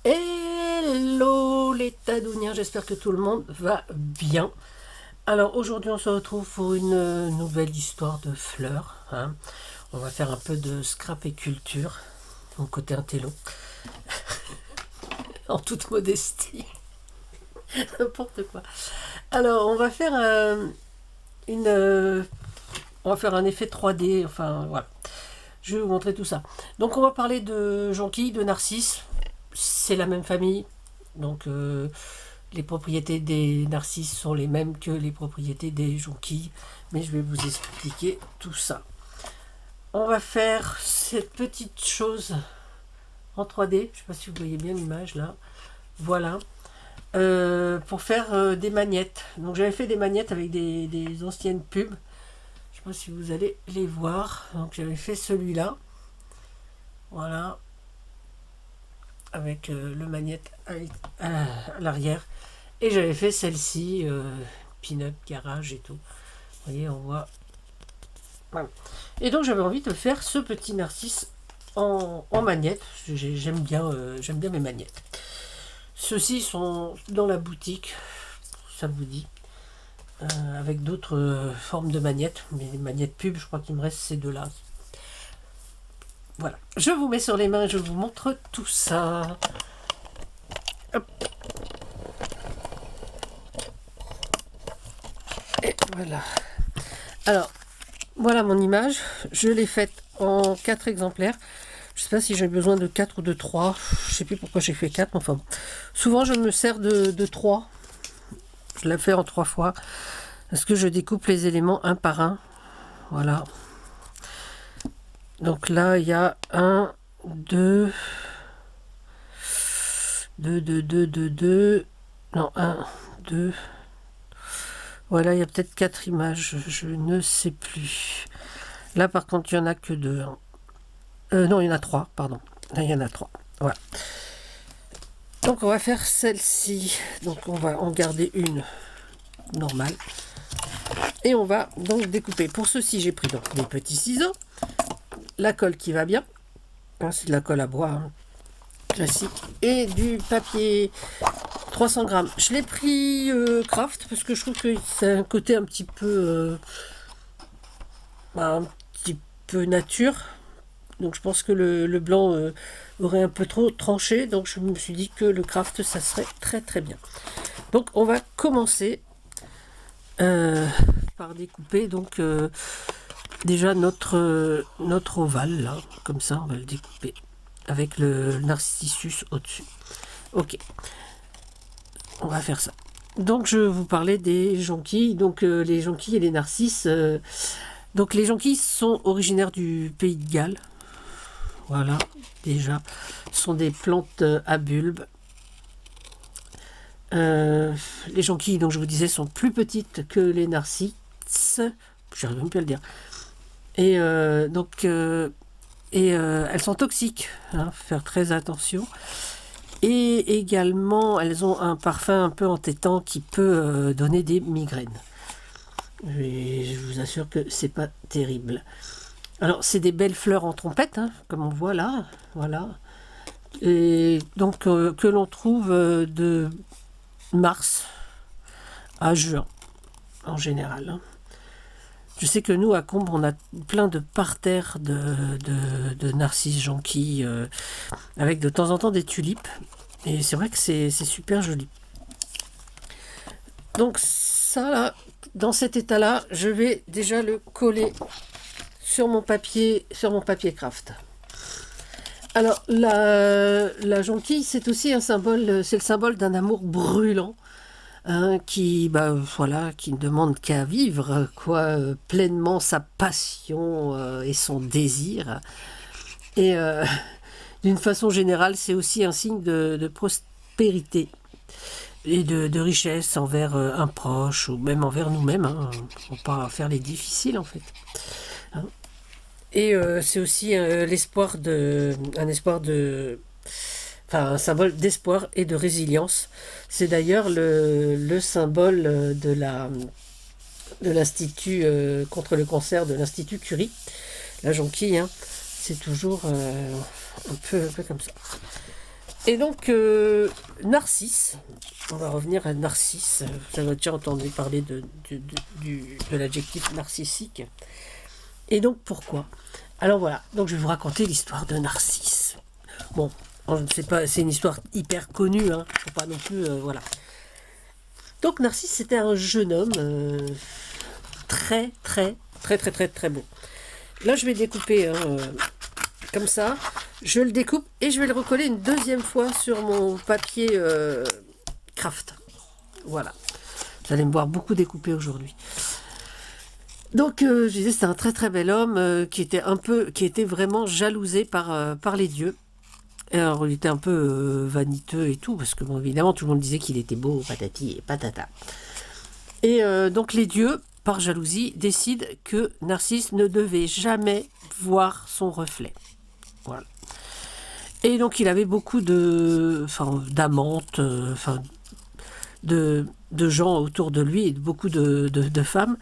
Hello les tadouniens, j'espère que tout le monde va bien. Alors aujourd'hui on se retrouve pour une nouvelle histoire de fleurs, hein. On va faire un peu de scrap et culture, mon côté intello, en toute modestie, n'importe quoi. Alors on va faire on va faire un effet 3D, enfin voilà. Je vais vous montrer tout ça. Donc on va parler de jonquilles, de narcisses. C'est la même famille. Donc les propriétés des narcisses sont les mêmes que les propriétés des jonquilles. Mais je vais vous expliquer tout ça. On va faire cette petite chose en 3D. Je ne sais pas si vous voyez bien l'image là. Voilà. Pour faire des magnettes. Donc j'avais fait des magnettes avec des anciennes pubs. Je ne sais pas si vous allez les voir. Donc j'avais fait celui-là. Voilà. Avec le magnète à l'arrière. Et j'avais fait celle-ci, Pin-up Garage et tout. Vous voyez, on voit. Voilà. Et donc j'avais envie de faire ce petit narcisse en magnette. J'aime bien mes magnettes. Ceux-ci sont dans la boutique, ça vous dit. Avec d'autres formes de magnettes. Mais les magnettes pub, je crois qu'il me reste ces deux-là. Voilà. Je vous mets sur les mains et je vous montre tout ça. Hop. Et voilà. Alors, voilà mon image. Je l'ai faite en 4 exemplaires. Je ne sais pas si j'ai besoin de 4 ou de 3. Je ne sais plus pourquoi j'ai fait 4. Mais enfin, souvent, je me sers de 3. Je la fais en 3 fois. Parce que je découpe les éléments un par un. Voilà. Donc là, il y a 1, 2, 2. Non, 1, 2. Voilà, il y a peut-être 4 images. Je ne sais plus. Là, par contre, il n'y en a que 2. Non, il y en a 3, pardon. Là, il y en a 3. Voilà. Donc, on va faire celle-ci. Donc, on va en garder une normale. Et on va donc découper. Pour ceci, j'ai pris donc des petits ciseaux. La colle qui va bien. C'est de la colle à bois, hein, classique. Et du papier 300 grammes. Je l'ai pris craft parce que je trouve que c'est un côté un petit peu nature. Donc je pense que le blanc aurait un peu trop tranché. Donc je me suis dit que le craft, ça serait très très bien. Donc on va commencer par découper donc déjà notre ovale là, comme ça on va le découper avec le narcissus au-dessus. Ok, on va faire ça. Donc je vous parlais des jonquilles, donc les jonquilles et les narcisses. Donc les jonquilles sont originaires du pays de Galles. Voilà, déjà, ce sont des plantes à bulbes. Les jonquilles, donc je vous disais, sont plus petites que les narcisses. J'arrive même plus à le dire. Et elles sont toxiques, hein, faire très attention. Et également, elles ont un parfum un peu entêtant qui peut donner des migraines. Et je vous assure que c'est pas terrible. Alors, c'est des belles fleurs en trompette, hein, comme on voit là. Voilà. Et donc, que l'on trouve de mars à juin, en général, hein. Je sais que nous, à Combres, on a plein de parterres de narcisses jonquilles, avec de temps en temps des tulipes. Et c'est vrai que c'est super joli. Donc ça, là, dans cet état-là, je vais déjà le coller sur mon papier craft. Alors, la jonquille, c'est aussi un symbole, c'est le symbole d'un amour brûlant. Hein, qui ne demande qu'à vivre pleinement sa passion et son désir. Et d'une façon générale, c'est aussi un signe de prospérité et de richesse envers un proche ou même envers nous-mêmes, hein. Il ne faut pas faire les difficiles en fait, hein. Et c'est aussi un symbole d'espoir et de résilience. C'est d'ailleurs le symbole de l'Institut contre le cancer de l'Institut Curie. La jonquille, hein, c'est toujours un peu comme ça. Et donc, Narcisse, on va revenir à Narcisse. Vous avez déjà entendu parler de l'adjectif narcissique. Et donc, pourquoi? Alors voilà, donc je vais vous raconter l'histoire de Narcisse. Bon, c'est une histoire hyper connue, hein, faut pas non plus, voilà. Donc Narcisse, c'était un jeune homme très beau. Là, je vais découper comme ça. Je le découpe et je vais le recoller une deuxième fois sur mon papier craft. Voilà. Vous allez me voir beaucoup découper aujourd'hui. Donc, je disais, c'était un très bel homme qui était vraiment jalousé par les dieux. Et alors, il était un peu vaniteux et tout, parce que, bon, évidemment, tout le monde disait qu'il était beau, patati et patata. Et donc, les dieux, par jalousie, décident que Narcisse ne devait jamais voir son reflet. Voilà. Et donc, il avait beaucoup d'amantes, de gens autour de lui, et beaucoup de femmes.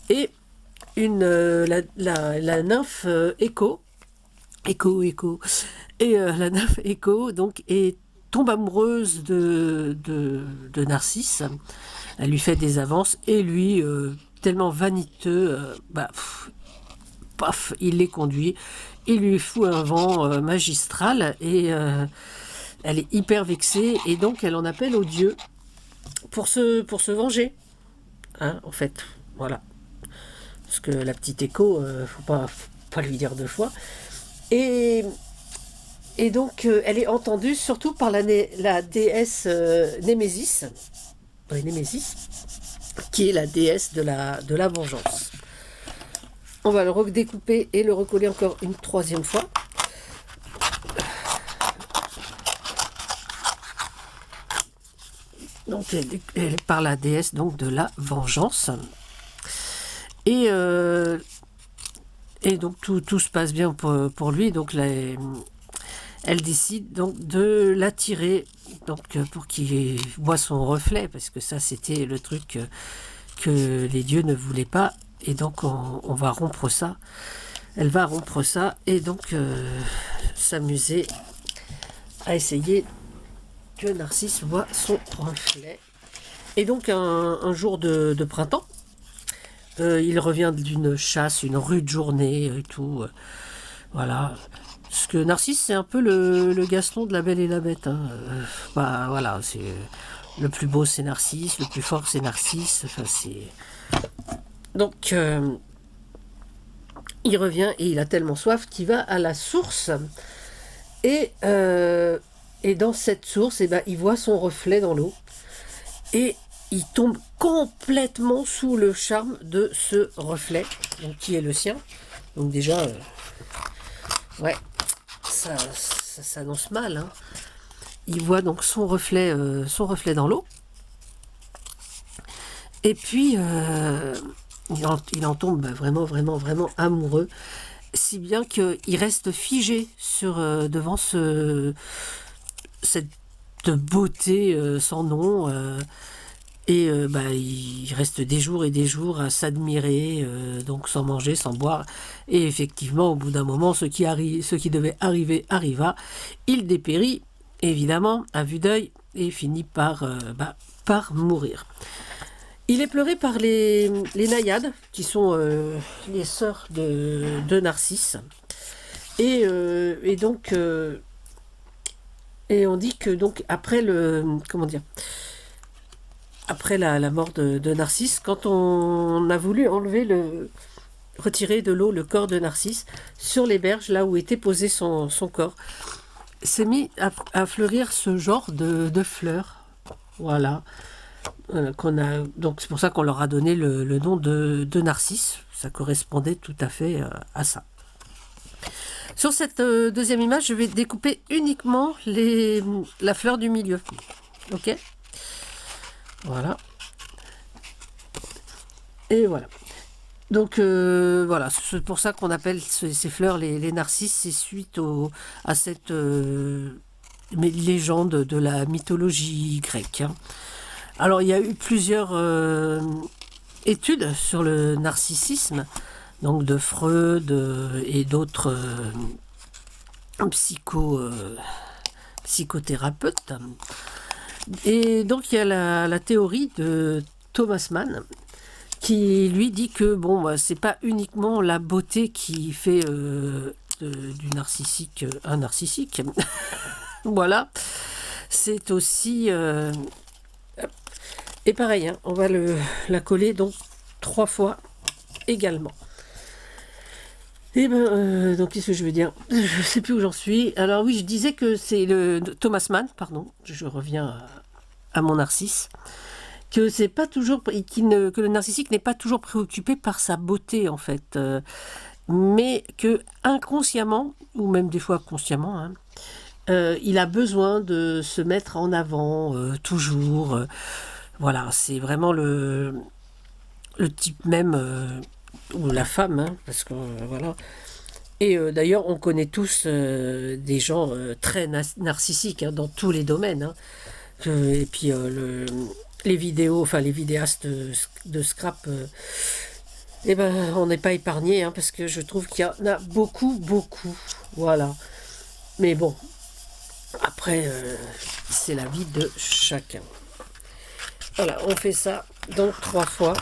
Et la nymphe Écho, et la nymphe Écho donc tombe amoureuse de Narcisse. Elle lui fait des avances et lui, tellement vaniteux, paf, il les conduit. Il lui fout un vent magistral et elle est hyper vexée et donc elle en appelle aux dieux pour se venger. Hein, en fait, voilà. Parce que la petite Écho, faut pas lui dire deux fois. Et donc, elle est entendue surtout par la déesse Némésis, Némésis, qui est la déesse de la vengeance. On va le redécouper et le recoller encore une troisième fois. Donc, elle est par la déesse donc, de la vengeance. Et donc tout se passe bien pour lui. Donc elle décide donc de l'attirer donc pour qu'il voit son reflet, parce que ça c'était le truc que les dieux ne voulaient pas. Et donc on va rompre ça. Elle va rompre ça et donc s'amuser à essayer que Narcisse voit son reflet. Et donc un jour de printemps, il revient d'une chasse, une rude journée et tout. Voilà. Parce que Narcisse, c'est un peu le Gaston de La Belle et la Bête. Hein. Voilà, c'est le plus beau, c'est Narcisse, le plus fort, c'est Narcisse. Enfin, c'est... Donc, il revient et il a tellement soif qu'il va à la source. Et dans cette source, il voit son reflet dans l'eau. Et il tombe complètement sous le charme de ce reflet, donc, qui est le sien. Donc déjà, ouais, ça s'annonce mal. Hein. Il voit donc son reflet dans l'eau. Et puis, il en tombe vraiment amoureux, si bien qu'il reste figé devant cette beauté sans nom. Il reste des jours et des jours à s'admirer, donc sans manger, sans boire. Et effectivement, au bout d'un moment, ce qui devait arriver arriva. Il dépérit, évidemment, à vue d'œil, et finit par mourir. Il est pleuré par les naïades, qui sont les sœurs de Narcisse. Et donc... et on dit que donc après après la mort de Narcisse, quand on a voulu retirer de l'eau le corps de Narcisse, sur les berges, là où était posé son corps, s'est mis à fleurir ce genre de fleurs. Voilà. Donc c'est pour ça qu'on leur a donné le nom de Narcisse. Ça correspondait tout à fait à ça. Sur cette deuxième image, je vais découper uniquement la fleur du milieu. Ok ? Voilà. Et voilà. Donc voilà, c'est pour ça qu'on appelle ces fleurs les narcisses. C'est suite à cette légende de la mythologie grecque. Hein. Alors il y a eu plusieurs études sur le narcissisme, donc de Freud et d'autres psychothérapeute. Et donc il y a la théorie de Thomas Mann qui lui dit que bon, bah, c'est pas uniquement la beauté qui fait du narcissique un narcissique. Voilà, c'est aussi et pareil, hein, on va la coller donc 3 fois également. Et ben, donc qu'est-ce que je veux dire? Je sais plus où j'en suis. Alors oui, je disais que c'est le Thomas Mann, pardon, je reviens à mon narcisse, que c'est pas toujours, que le narcissique n'est pas toujours préoccupé par sa beauté en fait, mais que inconsciemment ou même des fois consciemment, hein, il a besoin de se mettre en avant toujours. Voilà, c'est vraiment le type même ou la femme, hein, parce que voilà. Et d'ailleurs, on connaît tous des gens très narcissiques hein, dans tous les domaines. Hein. Et puis les vidéos, enfin les vidéastes de scrap, eh ben, on n'est pas épargné hein, parce que je trouve qu'il y en a beaucoup, beaucoup. Voilà. Mais bon, après, c'est la vie de chacun. Voilà, on fait ça donc 3 fois.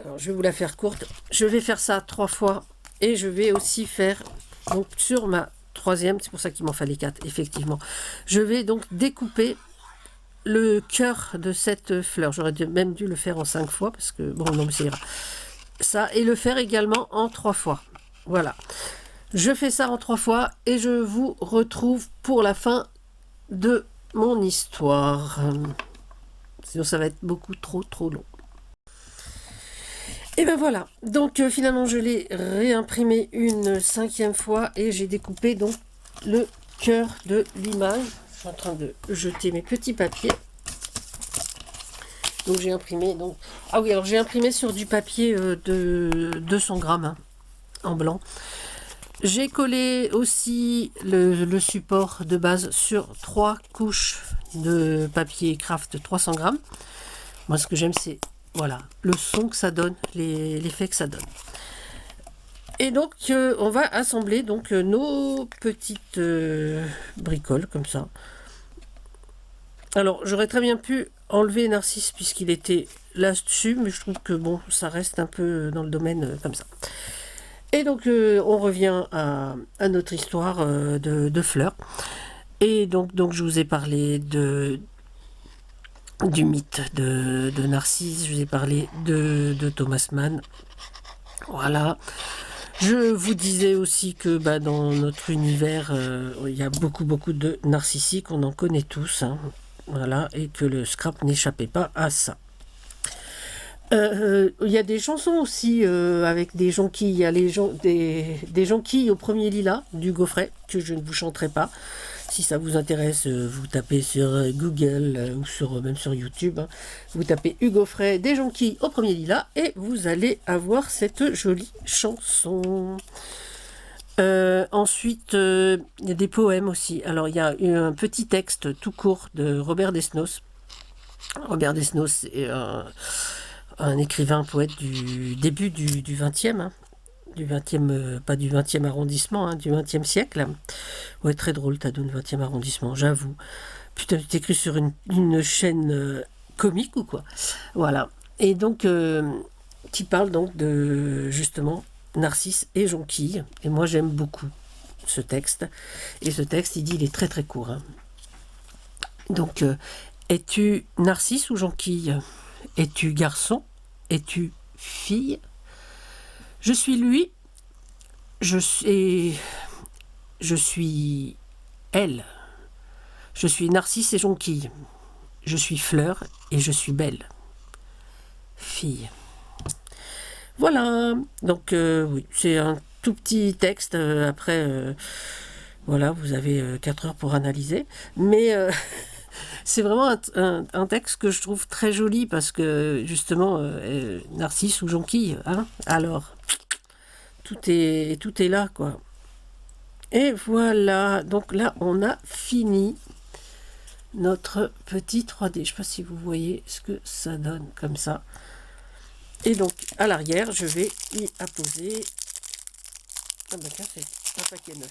Alors, je vais vous la faire courte. Je vais faire ça 3 fois et je vais aussi faire donc sur ma 3e, c'est pour ça qu'il m'en fallait 4, effectivement. Je vais donc découper le cœur de cette fleur. J'aurais même dû le faire en 5 fois parce que bon, non, mais ça ira. Ça et le faire également en 3 fois. Voilà. Je fais ça en 3 fois et je vous retrouve pour la fin de mon histoire. Sinon, ça va être beaucoup trop long. Et ben voilà, donc finalement je l'ai réimprimé une 5e fois et j'ai découpé donc le cœur de l'image. Je suis en train de jeter mes petits papiers. Donc j'ai imprimé donc... Ah oui, alors j'ai imprimé sur du papier de 200 grammes hein, en blanc. J'ai collé aussi le support de base sur 3 couches de papier craft 300 grammes. Moi ce que j'aime c'est... Voilà, le son que ça donne, l'effet que ça donne. Et donc, on va assembler donc nos petites bricoles, comme ça. Alors, j'aurais très bien pu enlever Narcisse, puisqu'il était là-dessus, mais je trouve que, bon, ça reste un peu dans le domaine comme ça. Et donc, on revient à notre histoire de fleurs. Et donc, je vous ai parlé du mythe de Narcisse, je vous ai parlé de Thomas Mann. Voilà. Je vous disais aussi que bah, dans notre univers, il y a beaucoup de narcissiques, on en connaît tous. Hein. Voilà, et que le scrap n'échappait pas à ça. Il y a des chansons aussi avec des jonquilles. Il y a des jonquilles au premier lilas du Gaufret, que je ne vous chanterai pas. Si ça vous intéresse, vous tapez sur Google ou même sur YouTube. Hein. Vous tapez Hugo Frey, des jonquilles au premier lilas et vous allez avoir cette jolie chanson. Ensuite, il y a des poèmes aussi. Alors, il y a un petit texte tout court de Robert Desnos. Robert Desnos est un écrivain, poète du début du 20e. Hein. Du 20e, pas du 20e arrondissement, hein, du 20e siècle. Ouais, très drôle, t'as donné le 20e arrondissement, j'avoue. Putain, tu t'écris sur une chaîne comique ou quoi? Voilà. Et donc, tu parles donc de, justement, Narcisse et Jonquille. Et moi, j'aime beaucoup ce texte. Et ce texte, il dit, il est très court. Hein. Donc, es-tu Narcisse ou Jonquille? Es-tu garçon? Es-tu fille? Je suis lui, je suis elle, je suis Narcisse et Jonquille, je suis fleur et je suis belle, fille. Voilà, donc oui, c'est un tout petit texte, après, voilà, vous avez 4 heures pour analyser, mais... c'est vraiment un texte que je trouve très joli parce que justement, Narcisse ou Jonquille, hein, alors... Tout est là, quoi. Et voilà. Donc là, on a fini notre petit 3D. Je ne sais pas si vous voyez ce que ça donne comme ça. Et donc, à l'arrière, je vais y apposer... Ah ben, c'est un paquet neuf.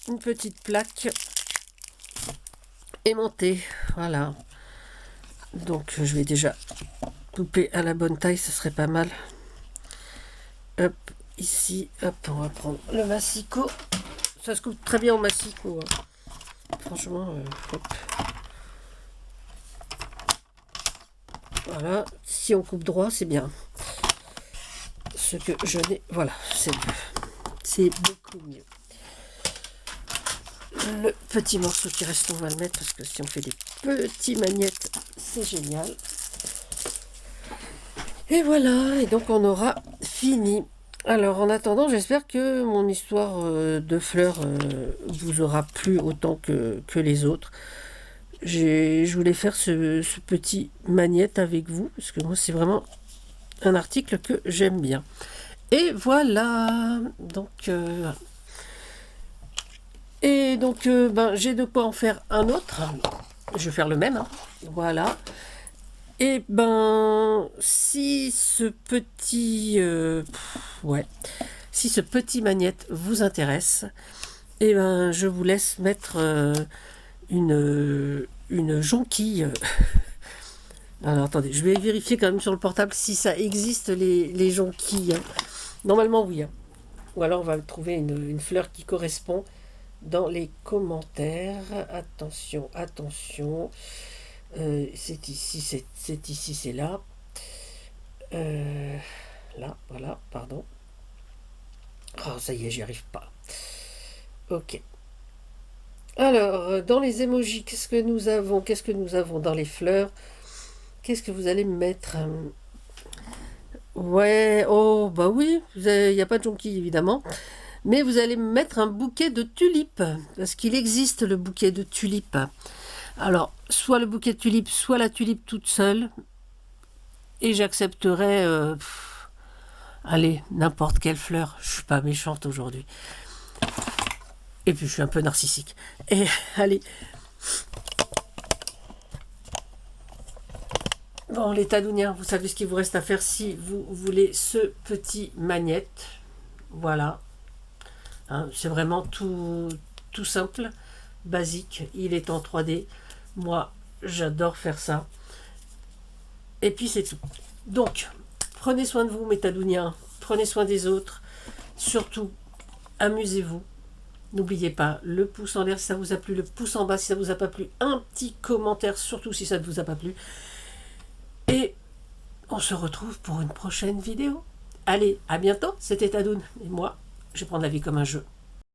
Une petite plaque aimanté. Voilà. Donc je vais déjà couper à la bonne taille, ce serait pas mal. Hop, ici, hop, on va prendre le massicot. Ça se coupe très bien au massicot. Hein. Franchement, hop. Voilà, si on coupe droit, c'est bien. Ce que je n'ai... Voilà, c'est mieux. C'est beaucoup mieux. Le petit morceau qui reste, on va le mettre, parce que si on fait des petits magnettes, c'est génial. Et voilà, et donc on aura fini. Alors en attendant, j'espère que mon histoire de fleurs vous aura plu autant que les autres. Je voulais faire ce petit magnette avec vous, parce que moi c'est vraiment un article que j'aime bien. Et voilà, donc ben, j'ai de quoi en faire un autre. Je vais faire le même, hein. Voilà. Et ben, si ce petit si ce petit magnette vous intéresse, et ben je vous laisse mettre une jonquille. Alors attendez, je vais vérifier quand même sur le portable si ça existe les jonquilles. Normalement oui. Hein. Ou alors on va trouver une fleur qui correspond dans les commentaires. Attention, attention. C'est ici, c'est ici, c'est là. Là, voilà, pardon. Oh, ça y est, j'y arrive pas. Ok. Alors, dans les emojis, qu'est-ce que nous avons? Qu'est-ce que nous avons dans les fleurs? Qu'est-ce que vous allez mettre? Ouais, oh, bah oui, il n'y a pas de jonquille, évidemment. Mais vous allez mettre un bouquet de tulipes, parce qu'il existe le bouquet de tulipes. Alors, soit le bouquet de tulipes, soit la tulipe toute seule. Et j'accepterai, allez, n'importe quelle fleur. Je suis pas méchante aujourd'hui. Et puis, je suis un peu narcissique. Et allez. Bon, les tadouniens, vous savez ce qu'il vous reste à faire si vous voulez ce petit magnette. Voilà. Hein, c'est vraiment tout simple, basique. Il est en 3D. Moi, j'adore faire ça. Et puis c'est tout. Donc, prenez soin de vous, mes tadouniens. Prenez soin des autres. Surtout, amusez-vous. N'oubliez pas, le pouce en l'air si ça vous a plu, le pouce en bas si ça vous a pas plu, un petit commentaire, surtout si ça ne vous a pas plu. Et on se retrouve pour une prochaine vidéo. Allez, à bientôt, c'était Tadoun. Et moi, je vais prendre la vie comme un jeu.